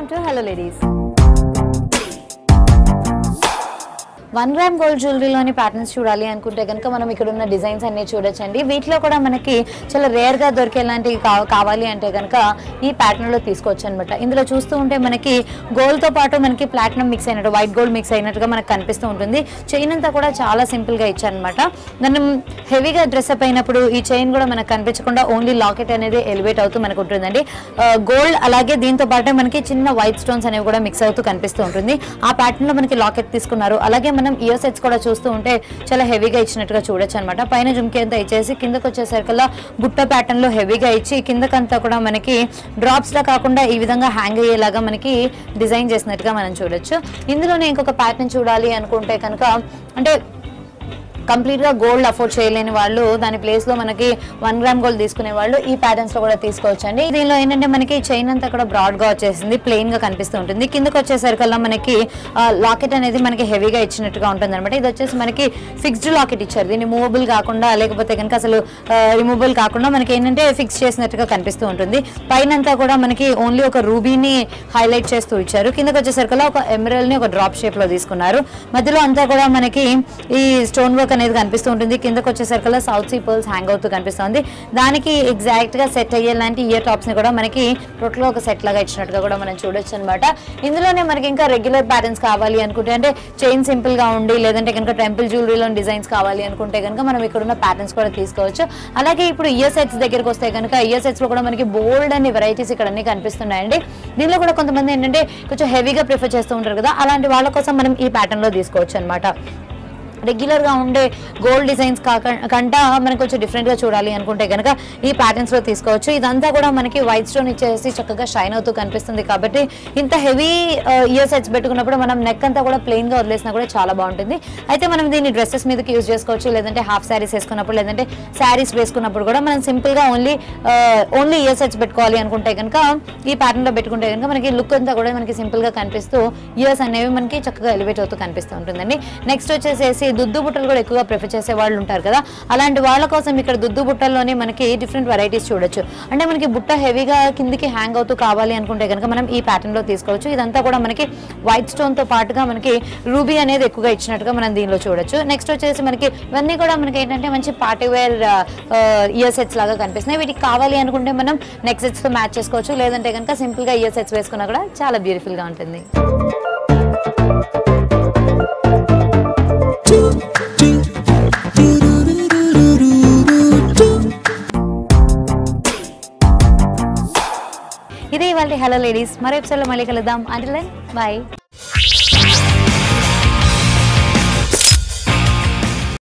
Welcome to Hello Ladies. 1 gram gold jewelry లోని patterns చూడాలి అనుకుంటే కనుక మనం ఇక్కడ ఉన్న డిజైన్స్ అన్ని చూడొచ్చండి. వీటిలో కూడా మనకి చాలా రేర్ గా దొరికేలాంటివి కావాలి అంటే కనుక ఈ ప్యాటర్న్ లో తీసుకోవచ్చు అనమాట. ఇందులో చూస్తూ ఉంటే మనకి గోల్డ్ తో పాటు మనకి ప్లాటినం మిక్స్ అయినట్టు వైట్ గోల్డ్ మిక్స్ అయినట్టుగా మనకు కనిపిస్తూ ఉంటుంది. చైన్ అంతా కూడా చాలా సింపుల్ గా ఇచ్చారనమాట. మనం హెవీగా డ్రెస్ అప్ అయినప్పుడు ఈ చైన్ కూడా మనకు కనిపించకుండా ఓన్లీ లాకెట్ అనేది ఎలివేట్ అవుతూ మనకు ఉంటుందండి. గోల్డ్ అలాగే దీంతో పాటు మనకి చిన్న వైట్ స్టోన్స్ అనేవి కూడా మిక్స్ అవుతూ కనిపిస్తూ ఉంటుంది. ఆ ప్యాటర్న్ లో మనకి లాకెట్ తీసుకున్నారు. అలాగే మనం ఇయర్ సెట్స్ కూడా చూస్తూ ఉంటే చాలా హెవీగా ఇచ్చినట్టుగా చూడొచ్చు అనమాట. పైన జుమ్కి అంతా ఇచ్చేసి కిందకు వచ్చేసరికల్లా బుట్ట ప్యాటర్న్ లో హెవీగా ఇచ్చి కిందకంతా కూడా మనకి డ్రాప్స్ లా కాకుండా ఈ విధంగా హ్యాంగ్ అయ్యేలాగా మనకి డిజైన్ చేసినట్టుగా మనం చూడొచ్చు. ఇందులోనే ఇంకొక ప్యాటర్న్ చూడాలి అనుకుంటే కనుక అంటే కంప్లీట్ గా గోల్డ్ అఫోర్డ్ చేయలేని వాళ్ళు దాని ప్లేస్ లో మనకి 1 gram గోల్డ్ తీసుకునే వాళ్ళు ఈ ప్యాటర్న్స్ లో కూడా తీసుకోవచ్చు అండి. దీనిలో ఏంటంటే మనకి చైన్ అంతా కూడా బ్రాడ్ గా వచ్చేసింది, ప్లెయిన్ గా కనిపిస్తూ ఉంటుంది. కిందకి వచ్చేసరికల్లా మనకి లాకెట్ అనేది మనకి హెవీగా ఇచ్చినట్టుగా ఉంటుంది అనమాట. ఇది వచ్చేసి మనకి ఫిక్స్డ్ లాకెట్ ఇచ్చారు. దీన్ని మూవబుల్ కాకుండా లేకపోతే కనుక అసలు రిమూవబుల్ కాకుండా మనకి ఏంటంటే ఫిక్స్ చేసినట్టుగా కనిపిస్తూ ఉంటుంది. పైన అంతా కూడా మనకి ఓన్లీ ఒక రూబీని హైలైట్ చేస్తూ ఇచ్చారు. కిందకి వచ్చేసరికల్లా ఒక ఎమరల్డ్ ని ఒక డ్రాప్ షేప్ లో తీసుకున్నారు. మధ్యలో అంతా కూడా మనకి ఈ స్టోన్ వర్క్ అనేది కనిపిస్తూ ఉంటుంది. కిందకి వచ్చేసరికల్లా సౌత్ సీ పర్ల్స్ హ్యాంగ్ అవుతూ కనిపిస్తుంది. దానికి ఎగ్జాక్ట్ గా సెట్ అయ్యేలాంటి ఇయర్ టాప్స్ ని కూడా మనకి టోటల్ గా ఒక సెట్ లాగా ఇచ్చినట్టుగా కూడా మనం చూడొచ్చు అనమాట. ఇందులోనే మనకి ఇంకా రెగ్యులర్ ప్యాటర్న్స్ కావాలి అనుకుంటే అంటే చైన్ సింపుల్ గా ఉండి లేదంటే కనుక టెంపుల్ జ్యువెలరీలో డిజైన్స్ కావాలి అనుకుంటే కనుక మనం ఇక్కడ ఉన్న ప్యాటర్న్స్ కూడా తీసుకోవచ్చు. అలాగే ఇప్పుడు ఇయర్ సెట్స్ దగ్గరకు వస్తే కనుక ఇయర్ సెట్స్ లో కూడా మనకి బోల్డ్ అనే వెరైటీస్ ఇక్కడ అన్ని కనిపిస్తున్నాయండి. దీనిలో కూడా కొంతమంది ఏంటంటే కొంచెం హెవీగా ప్రిఫర్ చేస్తూ ఉంటారు కదా, అలాంటి వాళ్ళ కోసం మనం ఈ ప్యాటర్న్ లో తీసుకోవచ్చు అనమాట. రెగ్యులర్ గా ఉండే గోల్డ్ డిజైన్స్ కంటే మనకు కొంచెం డిఫరెంట్ గా చూడాలి అనుకుంటే కనుక ఈ ప్యాటర్న్స్ లో తీసుకోవచ్చు. ఇదంతా కూడా మనకి వైట్ స్టోన్ ఇచ్చేసి చక్కగా షైన్ అవుతూ కనిపిస్తుంది. కాబట్టి ఇంత హెవీ ఇయర్ సెట్స్ పెట్టుకున్నప్పుడు మనం నెక్ అంతా కూడా ప్లెయిన్ గా వదిలేసినా కూడా చాలా బాగుంటుంది. అయితే మనం దీన్ని డ్రెస్సెస్ మీదకి యూజ్ చేసుకోవచ్చు, లేదంటే హాఫ్ శారీస్ వేసుకున్నప్పుడు లేదంటే శారీస్ వేసుకున్నప్పుడు కూడా మనం సింపుల్ గా ఓన్లీ ఇయర్ సెట్స్ పెట్టుకోవాలి అనుకుంటే కనుక ఈ ప్యాటర్న్ లో పెట్టుకుంటే కనుక మనకి లుక్ అంతా కూడా మనకి సింపుల్ గా కనిపిస్తూ ఇయర్స్ అనేవి మనకి చక్కగా ఎలివేట్ అవుతూ కనిపిస్తూ ఉంటుందండి. నెక్స్ట్ వచ్చేసేసి దుద్దు బుట్టలు కూడా ఎక్కువగా ప్రిఫర్ చేసే వాళ్ళు ఉంటారు కదా, అలాంటి వాళ్ళ కోసం ఇక్కడ దుద్దు బుట్టల్లోనే మనకి డిఫరెంట్ వెరైటీస్ చూడొచ్చు. అంటే మనకి బుట్ట హెవీగా కిందికి హ్యాంగ్ అవుతూ కావాలి అనుకుంటే కనుక మనం ఈ ప్యాటర్న్ లో తీసుకోవచ్చు. ఇదంతా కూడా మనకి వైట్ స్టోన్ తో పాటుగా మనకి రూబీ అనేది ఎక్కువగా ఇచ్చినట్టుగా మనం దీనిలో చూడొచ్చు. నెక్స్ట్ వచ్చేసి మనకి ఇవన్నీ కూడా మనకి ఏంటంటే మంచి పార్టీ వేర్ ఇయర్ సెట్స్ లాగా కనిపిస్తున్నాయి. వీటికి కావాలి అనుకుంటే మనం నెక్ సెట్స్ తో మ్యాచ్ చేసుకోవచ్చు, లేదంటే కనుక సింపుల్ గా ఇయర్ సెట్స్ వేసుకున్నా కూడా చాలా బ్యూటిఫుల్ గా ఉంటుంది. ఇది ఇవాళ హలో లేడీస్. మరో ఎపిసోడ్ లో మళ్ళీ కలుద్దాం. Until then by.